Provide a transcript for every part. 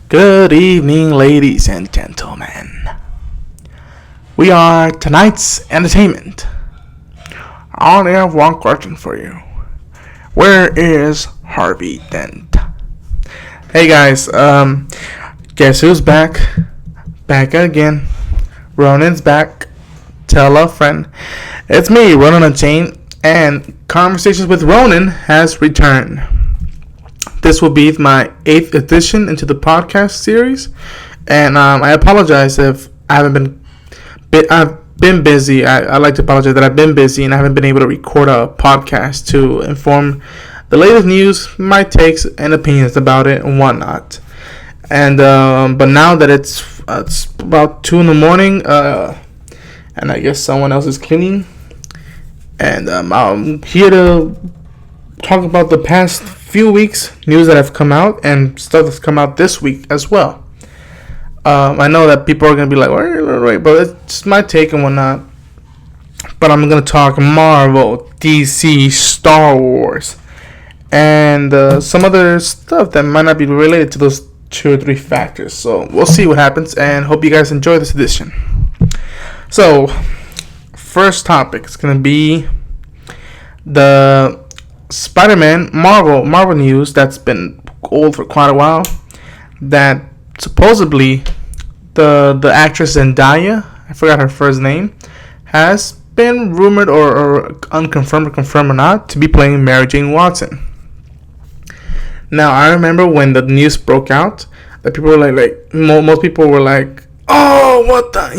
Good evening, ladies and gentlemen. We are tonight's entertainment. I only have one question for you. Where is Harvey Dent? Hey guys, guess who's back? Back again. Ronin's back. Tell a friend. It's me, Ronin Unchained, and Conversations with Ronin has returned. This will be my 8th edition into the podcast series, and I apologize if I haven't I've been busy. I like to apologize that I've been busy and I haven't been able to record a podcast to inform the latest news, my takes and opinions about it and whatnot. And but now that it's about 2 in the morning, and I guess someone else is cleaning, and I'm here to talk about the past few weeks news that have come out and stuff that's come out this week as well. I know that people are gonna be like, wait, but it's my take and whatnot. But I'm gonna talk Marvel, DC, Star Wars, and some other stuff that might not be related to those 2 or 3 factors. So we'll see what happens, and hope you guys enjoy this edition. So, first topic is gonna be the Spider-Man Marvel news that's been old for quite a while. That supposedly the actress Zendaya, I forgot her first name, has been rumored or unconfirmed or confirmed or not to be playing Mary Jane Watson. Now I remember when the news broke out that people were like most people were like, oh, what the,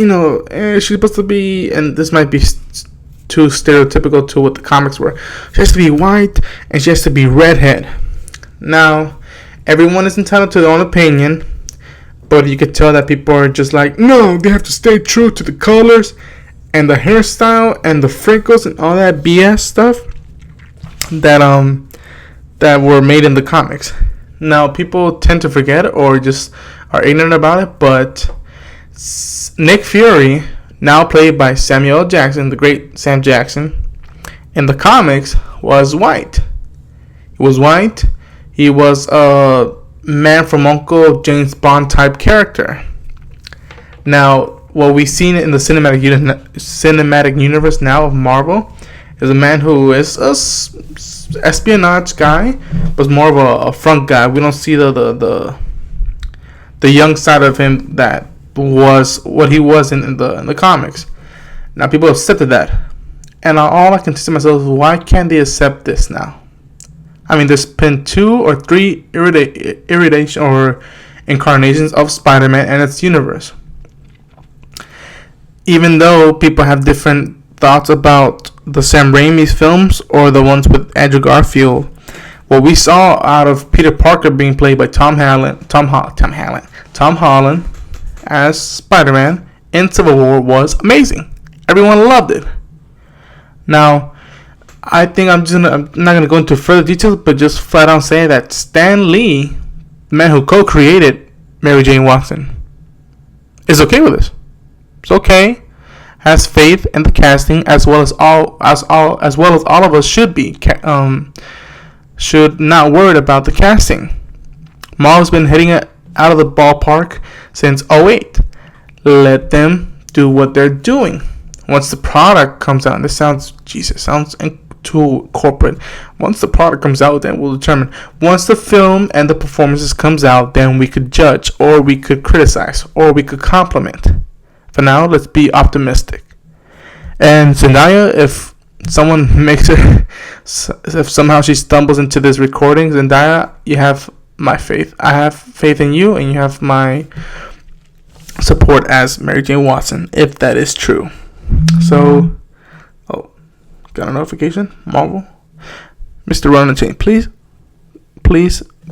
she's supposed to be, and this might be too stereotypical to what the comics were. She has to be white and she has to be redhead. Now, everyone is entitled to their own opinion, but you could tell that people are just like, no, they have to stay true to the colors and the hairstyle and the freckles and all that BS stuff that were made in the comics. Now, people tend to forget or just are ignorant about it, but Nick Fury, now played by Samuel L. Jackson, the great Sam Jackson, in the comics was white. He was white. He was a man from Uncle James Bond type character. Now, what we've seen in the cinematic universe now of Marvel is a man who is a espionage guy, but more of a front guy. We don't see the young side of him that was what he was in the comics. Now people have accepted that, and all I can say to myself is, why can't they accept this now? I mean, there's been 2 or 3 iteration or incarnations of Spider-Man and its universe. Even though people have different thoughts about the Sam Raimi's films or the ones with Andrew Garfield, what we saw out of Peter Parker being played by Tom Holland as Spider-Man in Civil War was amazing. Everyone loved it. Now, I think I'm not going to go into further details, but just flat out say that Stan Lee, the man who co-created Mary Jane Watson, is okay with this. It's okay. Has faith in the casting as well as all of us should be. Should not worry about the casting. Marvel's been hitting it out of the ballpark since 2008. Let them do what they're doing. Once the product comes out, and this sounds too corporate. Once the product comes out, then we'll determine. Once the film and the performances comes out, then we could judge, or we could criticize, or we could compliment. For now, let's be optimistic. And Zendaya, if someone makes it, if somehow she stumbles into this recording, Zendaya, you have my faith. I have faith in you, and you have my support as Mary Jane Watson, if that is true. So, got a notification, Marvel, Mr. Ronin Chain, please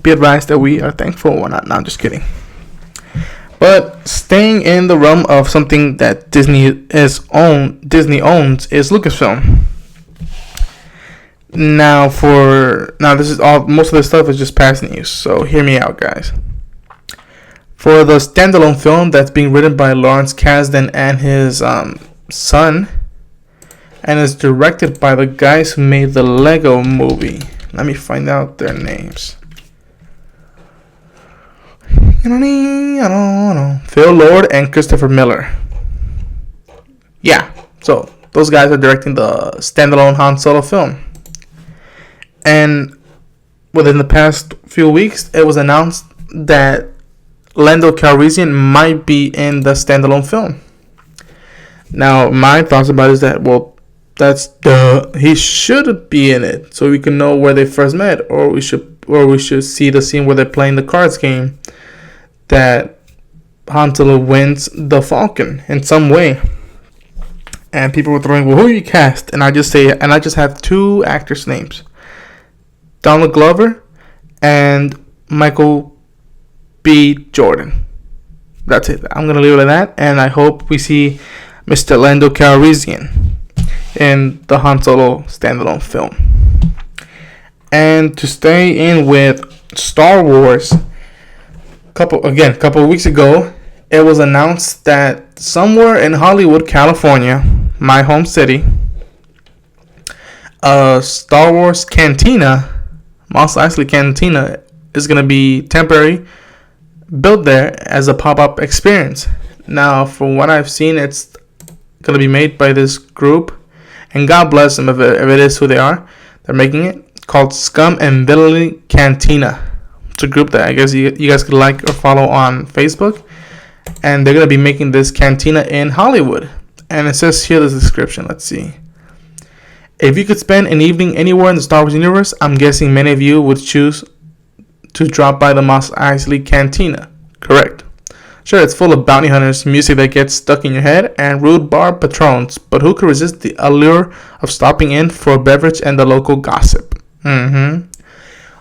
be advised that we are thankful and whatnot. No, I'm just kidding. But staying in the realm of something that Disney owns is Lucasfilm. Now this is all. Most of this stuff is just past news, so hear me out, guys. For the standalone film that's being written by Lawrence Kasdan and his son, and is directed by the guys who made the Lego movie. Let me find out their names. Phil Lord and Christopher Miller. Yeah, so those guys are directing the standalone Han Solo film. And within the past few weeks, it was announced that Lando Calrissian might be in the standalone film. Now, my thoughts about it is that, well, he should be in it, so we can know where they first met, or we should see the scene where they're playing the cards game that Han Solo wins the Falcon in some way. And people were throwing, well, who you cast? And I just have two actors' names: Donald Glover and Michael B. Jordan. That's it. I'm gonna leave it at that, and I hope we see Mr. Lando Calrissian in the Han Solo standalone film. And to stay in with Star Wars, couple of weeks ago, it was announced that somewhere in Hollywood, California, my home city, a Star Wars cantina, Mos Eisley Cantina, is going to be temporary, built there as a pop-up experience. Now, from what I've seen, it's going to be made by this group, and God bless them if it is who they are. They're making it, called Scum and Villainy Cantina. It's a group that I guess you guys could like or follow on Facebook. And they're going to be making this cantina in Hollywood. And it says here the description. Let's see. If you could spend an evening anywhere in the Star Wars universe, I'm guessing many of you would choose to drop by the Mos Eisley Cantina. Correct. Sure, it's full of bounty hunters, music that gets stuck in your head, and rude bar patrons. But who could resist the allure of stopping in for a beverage and the local gossip?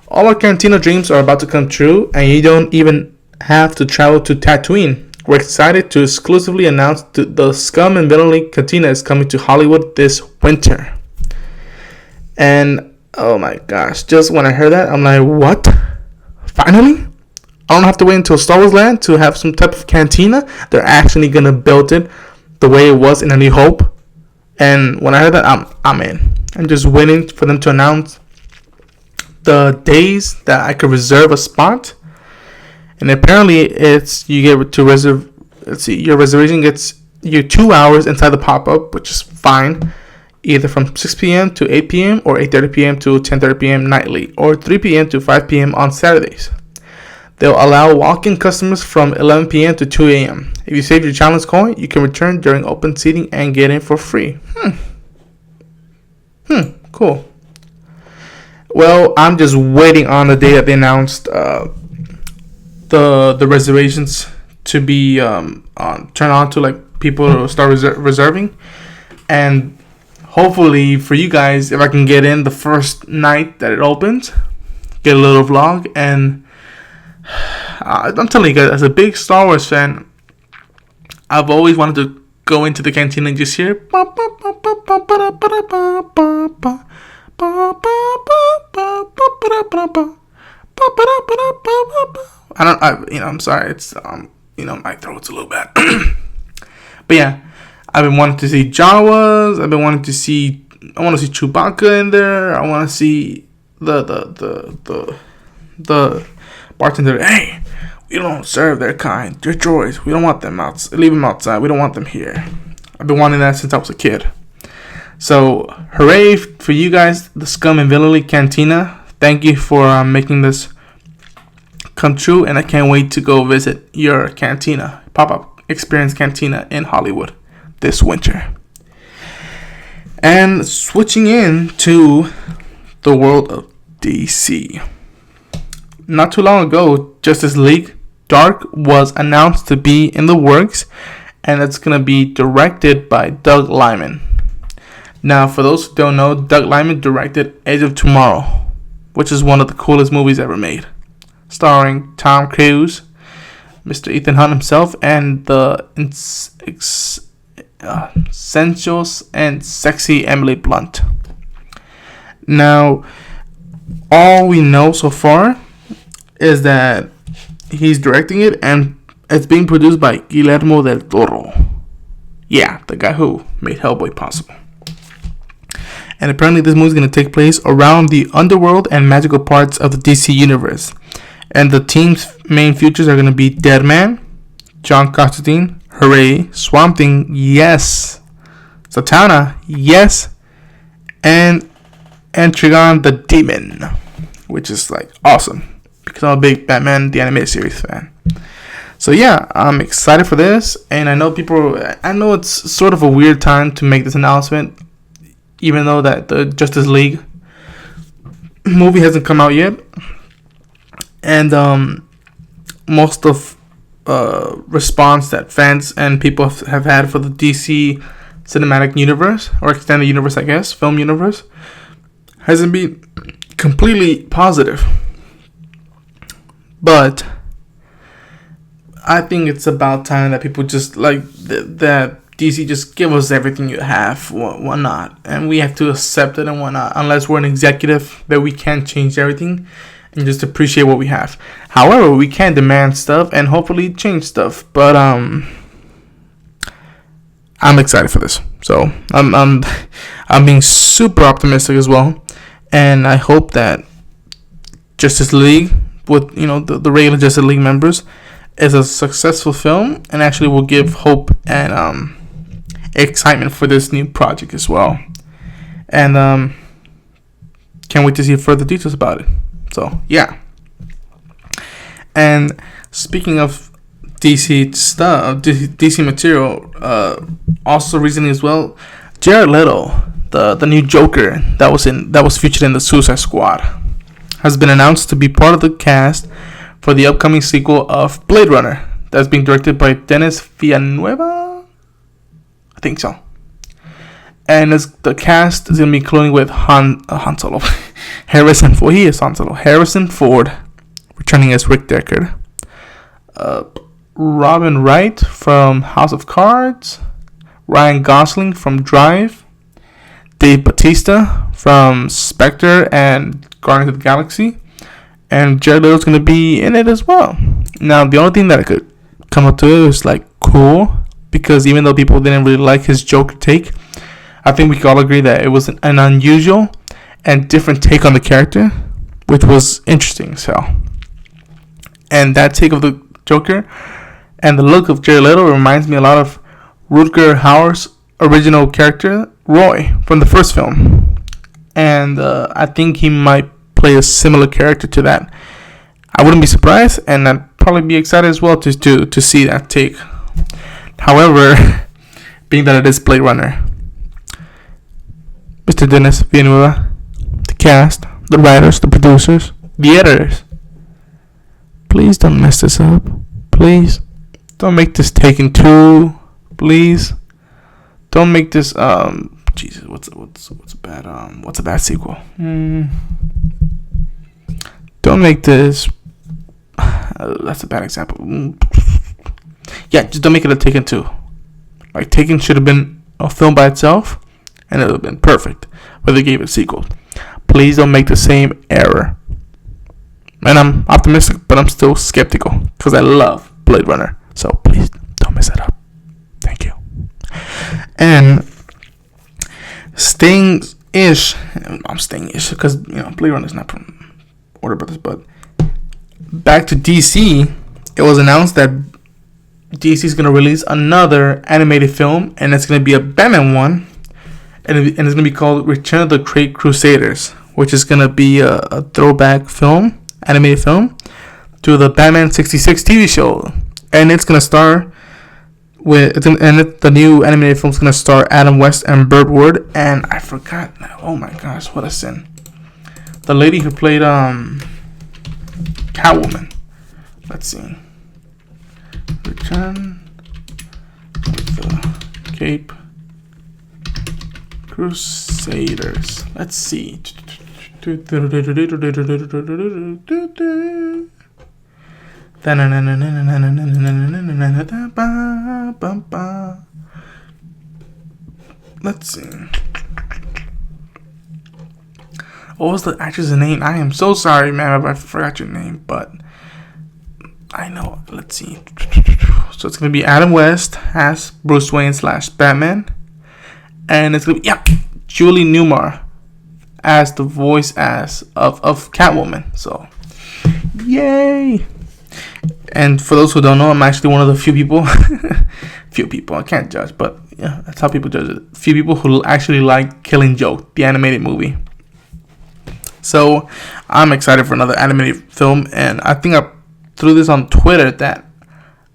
All our cantina dreams are about to come true, and you don't even have to travel to Tatooine. We're excited to exclusively announce the Scum and Villainy Cantina is coming to Hollywood this winter. And, oh my gosh, just when I heard that, I'm like, what? Finally? I don't have to wait until Star Wars Land to have some type of cantina. They're actually going to build it the way it was in A New Hope. And when I heard that, I'm in. I'm just waiting for them to announce the days that I could reserve a spot. And apparently it's you get to reserve. Let's see, your reservation gets you 2 hours inside the pop-up, which is fine, either from 6 p.m. to 8 p.m. or 8:30 p.m. to 10:30 p.m. nightly, or 3 p.m. to 5 p.m. on Saturdays. They'll allow walk-in customers from 11 p.m. to 2 a.m. If you save your challenge coin, you can return during open seating and get in for free. Cool. Well, I'm just waiting on the day that they announced the reservations to be turn on to like people to start reserving, and hopefully for you guys, if I can get in the first night that it opens, get a little vlog. And I'm telling you guys, as a big Star Wars fan, I've always wanted to go into the canteen and just hear I'm sorry, it's my throat's a little bad. But yeah, I've been wanting to see Jawas. I want to see Chewbacca in there. I want to see the bartender. Hey, we don't serve their kind. They're droids. We don't want them out. Leave them outside. We don't want them here. I've been wanting that since I was a kid. So, hooray for you guys, the Scum and Villainy Cantina. Thank you for making this come true, and I can't wait to go visit your cantina, pop-up experience cantina in Hollywood this winter. And switching in to the world of DC. Not too long ago, Justice League Dark was announced to be in the works, and it's going to be directed by Doug Liman. Now, for those who don't know, Doug Liman directed Edge of Tomorrow, which is one of the coolest movies ever made, starring Tom Cruise, Mr. Ethan Hunt himself, and the sensuous and sexy Emily Blunt. Now, all we know so far is that he's directing it, and it's being produced by Guillermo del Toro. Yeah, the guy who made Hellboy possible. And apparently this movie is going to take place around the underworld and magical parts of the DC universe. And the team's main features are going to be Deadman, John Constantine, hooray, Swamp Thing, yes, Zatanna, yes, and Trigon the Demon, which is like awesome because I'm a big Batman the Animated Series fan. So yeah, I'm excited for this, and I know it's sort of a weird time to make this announcement, even though that the Justice League movie hasn't come out yet, and most of response that fans and people have had for the DC cinematic universe, or extended universe, I guess, film universe, hasn't been completely positive. But I think it's about time that people just like that DC just give us everything you have, why not? And we have to accept it and why not? Unless we're an executive, that we can't change everything and just appreciate what we have. However, we can demand stuff and hopefully change stuff. But I'm excited for this. So I'm being super optimistic as well, and I hope that Justice League, with the regular Justice League members, is a successful film and actually will give hope and excitement for this new project as well. And can't wait to see further details about it. So yeah. And speaking of DC stuff, DC material, also recently as well, Jared Leto, the new Joker that was featured in the Suicide Squad, has been announced to be part of the cast for the upcoming sequel of Blade Runner that's being directed by Denis Villeneuve, I think so. And the cast is going to be including with Han Solo, Harrison Ford. He is Han Solo. Harrison Ford, returning as Rick Deckard. Robin Wright from House of Cards. Ryan Gosling from Drive. Dave Bautista from Spectre and Guardians of the Galaxy. And Jared Leto's going to be in it as well. Now, the only thing that I could come up to is like cool, because even though people didn't really like his Joker take, I think we can all agree that it was an unusual and different take on the character, which was interesting as hell. And that take of the Joker and the look of Jared Leto reminds me a lot of Rutger Hauer's original character, Roy, from the first film. And I think he might play a similar character to that. I wouldn't be surprised, and I'd probably be excited as well to see that take. However, being that it is Blade Runner, Mr. Denis Villeneuve, the cast, the writers, the producers, the editors, please don't mess this up. Please don't make this Taken 2. Please don't make this Jesus, what's a bad sequel? Don't make this. That's a bad example. Yeah, just don't make it a Taken 2. Like, Taken should have been a film by itself, and it would have been perfect. But they gave it a sequel. Please don't make the same error. And I'm optimistic, but I'm still skeptical because I love Blade Runner. So please don't mess it up. Thank you. And I'm staying-ish because Blade Runner is not from Warner Brothers. But back to DC, it was announced that DC is going to release another animated film, and it's going to be a Batman one, and it's going to be called Return of the Great Crusaders, which is going to be a throwback film, animated film, to the Batman 66 TV show, and it's going to star the new animated film is going to star Adam West and Burt Ward, and I forgot. Oh my gosh, what a sin! The lady who played Catwoman. Let's see. Return of the Cape Crusaders. Let's see. Let's see. What was the actress's name? I am so sorry, man, if I forgot your name, but I know. Let's see. So it's gonna be Adam West as Bruce Wayne / Batman, and it's gonna be Julie Newmar as the voice of Catwoman. So Yay! And for those who don't know, I'm actually one of the few people, I can't judge, but yeah, that's how people judge it. Few people who actually like Killing Joke, the animated movie. So I'm excited for another animated film, and I think I threw this on Twitter that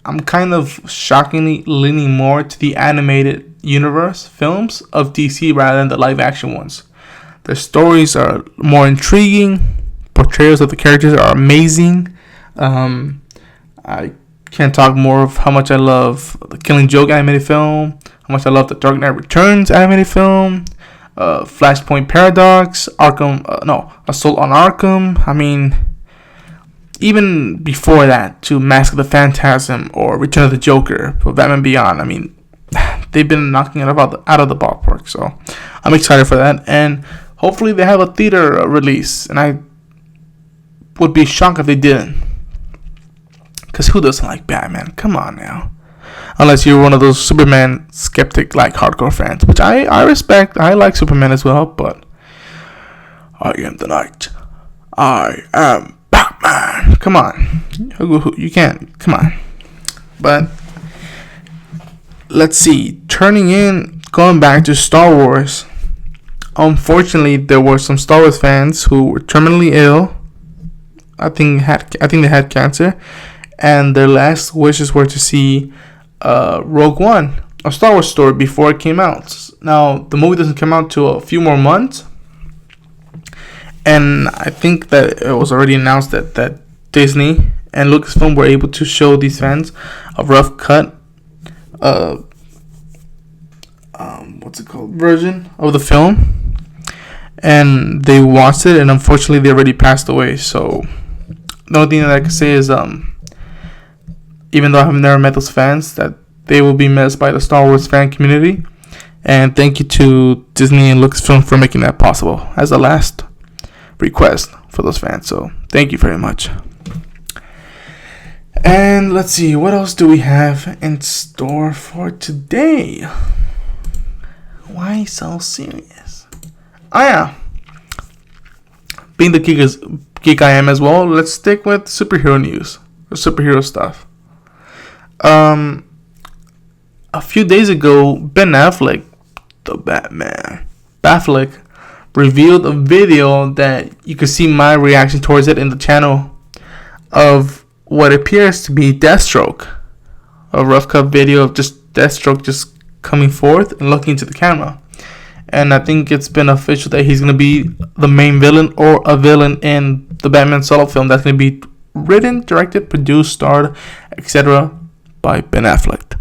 I'm kind of shockingly leaning more to the animated universe films of DC rather than the live action ones. The stories are more intriguing, portrayals of the characters are amazing. I can't talk more of how much I love the Killing Joke animated film, how much I love the Dark Knight Returns animated film, Flashpoint Paradox, Assault on Arkham. I mean, even before that, to Mask of the Phantasm or Return of the Joker for Batman Beyond. I mean, they've been knocking it out of the ballpark. So I'm excited for that, and hopefully they have a theater release. And I would be shocked if they didn't, because who doesn't like Batman? Come on now. Unless you're one of those Superman skeptic, like hardcore fans, which I respect. I like Superman as well, but I am the Knight. I am Batman. Come on. You can't. Come on. But let's see. Going back to Star Wars. Unfortunately, there were some Star Wars fans who were terminally ill. I think they had cancer, and their last wishes were to see Rogue One, a Star Wars story, before it came out. Now, the movie doesn't come out till a few more months, and I think that it was already announced that Disney and Lucasfilm were able to show these fans a rough cut, version of the film, and they watched it, and unfortunately they already passed away. So the only thing that I can say is, even though I've never met those fans, that they will be missed by the Star Wars fan community. And thank you to Disney and Lucasfilm for making that possible as a last request for those fans. So thank you very much. And let's see, what else do we have in store for today? Why so serious? Oh yeah, being the geek I am as well, let's stick with superhero news or superhero stuff. A few days ago, Ben Affleck, the Batman, revealed a video that you can see my reaction towards it in the channel, of what appears to be Deathstroke. A rough cut video of just Deathstroke just coming forth and looking into the camera. And I think it's been official that he's going to be the main villain or a villain in the Batman solo film that's going to be written, directed, produced, starred, etc. by Ben Affleck.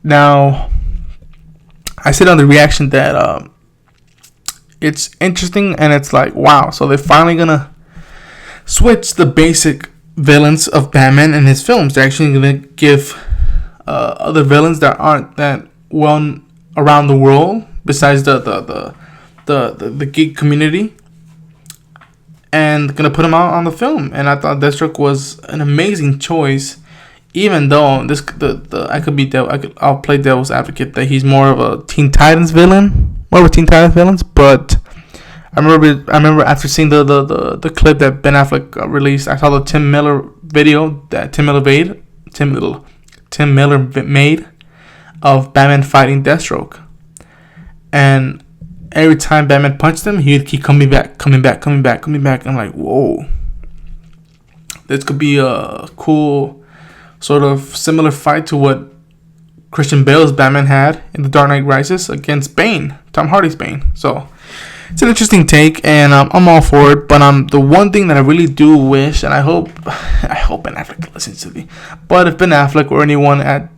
Now, I said on the reaction that it's interesting, and it's like, wow, so they're finally going to switch the basic villains of Batman in his films. They're actually going to give other villains that aren't that well around the world, besides the geek community, and gonna put him out on the film. And I thought Deathstroke was an amazing choice, even though I'll play devil's advocate that he's more of a Teen Titans villain, But I remember after seeing the clip that Ben Affleck released, I saw the Tim Miller video that Tim Miller made of Batman fighting Deathstroke. And every time Batman punched him, he'd keep coming back. I'm like, whoa. This could be a cool sort of similar fight to what Christian Bale's Batman had in The Dark Knight Rises against Bane, Tom Hardy's Bane. So it's an interesting take, and I'm all for it. But the one thing that I really do wish, and I hope Ben Affleck listens to me, but if Ben Affleck or anyone at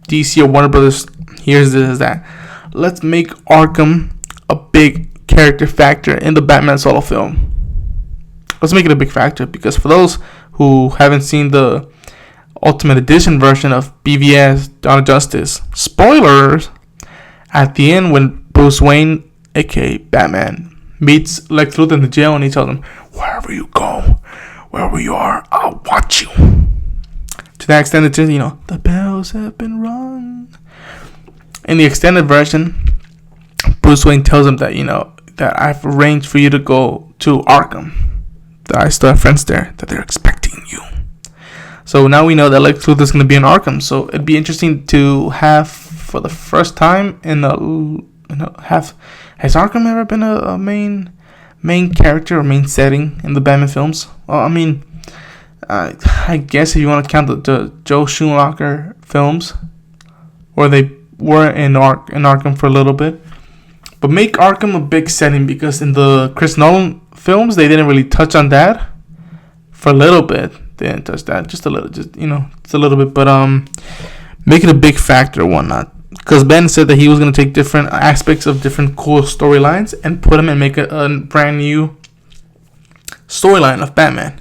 DC or Warner Brothers hears this, is that let's make Arkham a big character factor in the Batman solo film. Let's make it a big factor, because for those who haven't seen the Ultimate Edition version of BVS Dawn of Justice, spoilers, at the end when Bruce Wayne, aka Batman, meets Lex Luthor in the jail, and he tells him, wherever you go, wherever you are, I'll watch you. To that extent, it's just, the bells have been rung. In the extended version, Bruce Wayne tells him that, that I've arranged for you to go to Arkham, that I still have friends there, that they're expecting protecting you. So now we know that Lex Luthor is going to be in Arkham. So it'd be interesting to have, for the first time has Arkham ever been a main character or main setting in the Batman films? Well, I mean, I guess if you want to count the Joe Schumacher films, where they were in Arkham for a little bit. But make Arkham a big setting, because in the Chris Nolan films, they didn't really touch on that for a little bit. They didn't touch that, just a little, just a little bit. But make it a big factor or whatnot. Because Ben said that he was going to take different aspects of different cool storylines and put them and make a brand new storyline of Batman.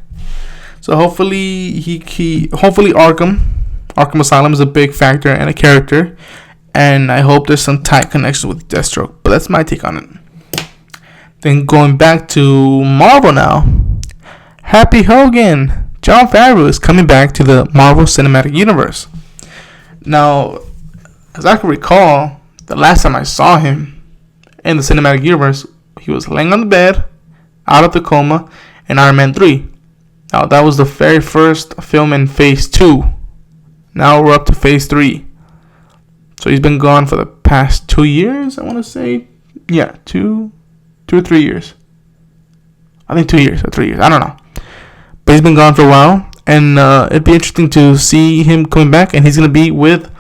So hopefully hopefully Arkham Asylum is a big factor and a character, and I hope there's some tight connection with Deathstroke. But that's my take on it. Then going back to Marvel now, Happy Hogan, Jon Favreau is coming back to the Marvel Cinematic Universe. Now, as I can recall, the last time I saw him in the Cinematic Universe, he was laying on the bed, out of the coma, in Iron Man 3. Now, that was the very first film in Phase 2. Now we're up to Phase 3. So he's been gone for the past 2 years, I want to say. Yeah, 2 or 3 years. I think 2 years or 3 years. I don't know. But he's been gone for a while. And it'd be interesting to see him coming back. And he's going to be with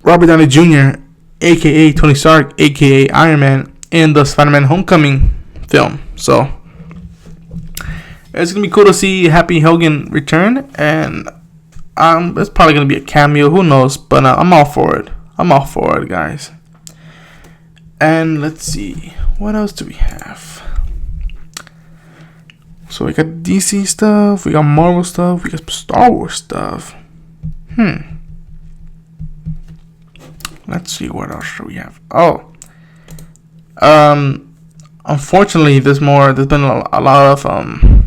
Robert Downey Jr., a.k.a. Tony Stark, a.k.a. Iron Man, in the Spider-Man Homecoming film. So it's going to be cool to see Happy Hogan return. And it's probably going to be a cameo. Who knows? But I'm all for it. I'm all for it, guys. And let's see. What else do we have? So we got DC stuff. We got Marvel stuff. We got Star Wars stuff. Let's see, what else do we have? Unfortunately, there's been a lot of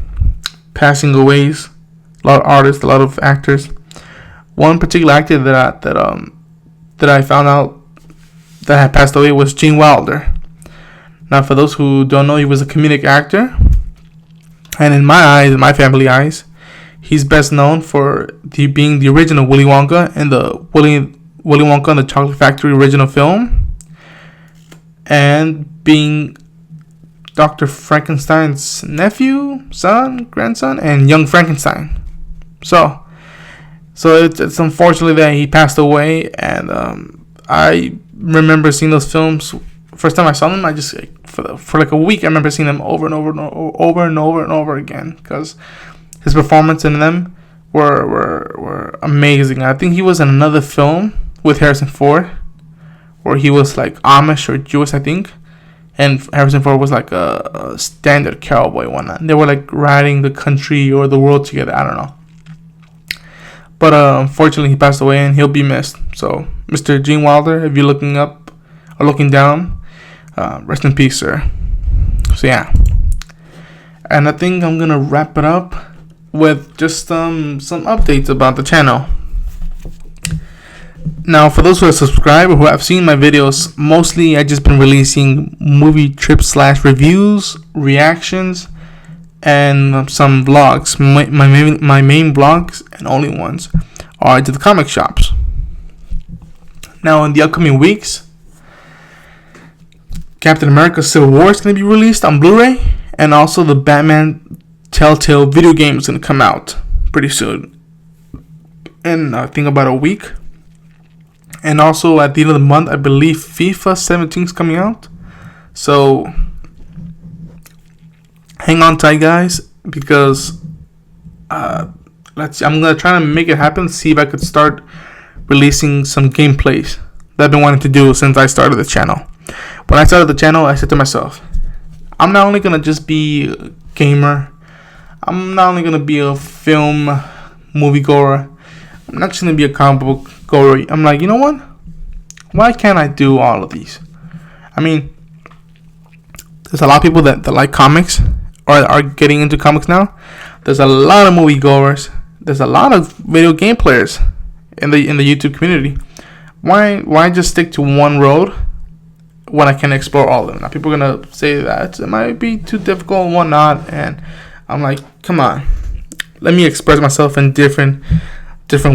passing aways, a lot of artists, a lot of actors. One particular actor that I found out that had passed away was Gene Wilder. Now, for those who don't know, he was a comedic actor, and in my eyes, in my family eyes, he's best known for being the original Willy Wonka in the Willy Wonka and the Chocolate Factory original film, and being Dr. Frankenstein's nephew, son, grandson, and young Frankenstein. So it's unfortunately that he passed away, and I remember seeing those films. First time I saw them, I just for like a week I remember seeing them over and over again, because his performance in them were amazing. I think he was in another film with Harrison Ford, where he was like Amish or Jewish, I think, and Harrison Ford was like a standard cowboy and whatnot. They were like riding the country or the world together. I don't know, but unfortunately he passed away and he'll be missed. So Mr. Gene Wilder, if you're looking up or looking down, rest in peace, sir. So yeah, and I think I'm gonna wrap it up with just some updates about the channel. Now, for those who have subscribed or who have seen my videos, mostly I just been releasing movie trips / reviews, reactions, and some vlogs. My main vlogs and only ones are to the comic shops. Now, in the upcoming weeks, Captain America Civil War is going to be released on Blu-ray, and also the Batman Telltale video game is going to come out pretty soon, in I think about a week. And also at the end of the month, I believe FIFA 17 is coming out. So hang on tight, guys, because I'm gonna try to make it happen. See if I could start releasing some gameplays that I've been wanting to do since I started the channel. When I started the channel, I said to myself, I'm not only gonna just be a gamer, I'm not only gonna be a film moviegoer, I'm not just gonna be a comic book goer. I'm like, you know what? Why can't I do all of these? I mean, there's a lot of people that like comics or are getting into comics now. There's a lot of movie goers. There's a lot of video game players in the YouTube community. Why just stick to one road when I can explore all of them? Now, people are gonna say that it might be too difficult and whatnot, and I'm like, come on. let me express myself in different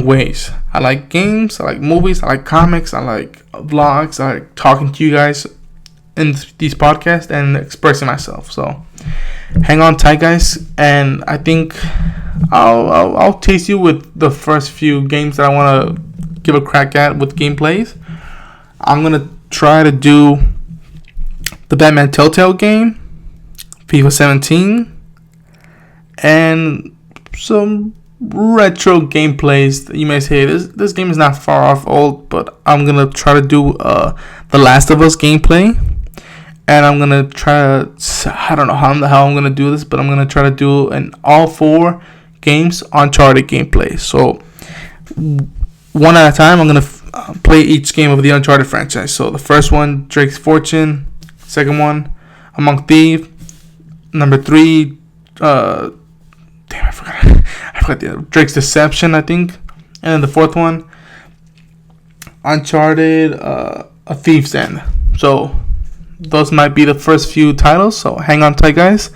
ways. I like games, I like movies, I like comics, I like vlogs, I like talking to you guys in these podcasts and expressing myself. So hang on tight, guys, and I think I'll tease you with the first few games that I want to give a crack at with gameplays. I'm gonna try to do the Batman Telltale game, FIFA 17, and some retro gameplays that you may say this game is not far off old, but I'm gonna try to do the Last of Us gameplay, and I'm gonna try to, I don't know how I'm gonna do this, but I'm gonna try to do an all 4 games Uncharted gameplay. So one at a time, I'm gonna play each game of the Uncharted franchise. So the first one, Drake's Fortune. Second one, Among Thieves. Number 3, I forgot the Drake's Deception, I think. And then the fourth one, Uncharted, A Thief's End. So those might be the first few titles. So hang on tight, guys,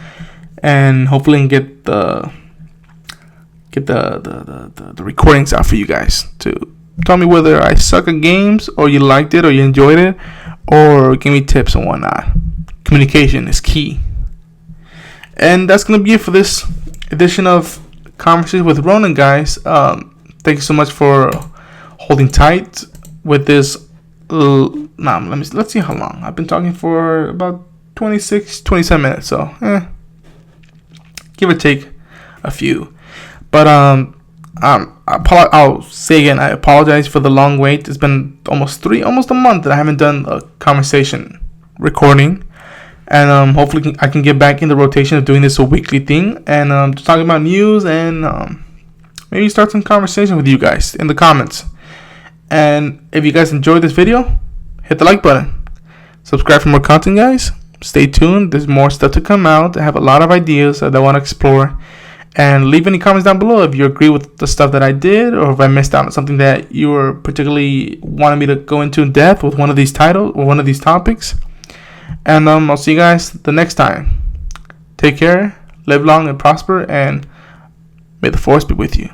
and hopefully we can get the recordings out for you guys to tell me whether I suck at games, or you liked it, or you enjoyed it, or give me tips and whatnot. Communication is key. And that's going to be it for this edition of Conversations with Ronin, guys. Thank you so much for holding tight with this. Let's see how long. I've been talking for about 27 minutes, so give or take a few. But I'll say again, I apologize for the long wait. It's been almost a month that I haven't done a conversation recording, and hopefully I can get back in the rotation of doing this a weekly thing, and just talking about news, and maybe start some conversation with you guys in the comments. And if you guys enjoyed this video, hit the like button, subscribe for more content, guys. Stay tuned. There's more stuff to come out. I have a lot of ideas that I want to explore. And leave any comments down below if you agree with the stuff that I did, or if I missed out on something that you were particularly wanting me to go into in depth with one of these titles or one of these topics. And I'll see you guys the next time. Take care, live long and prosper, and may the force be with you.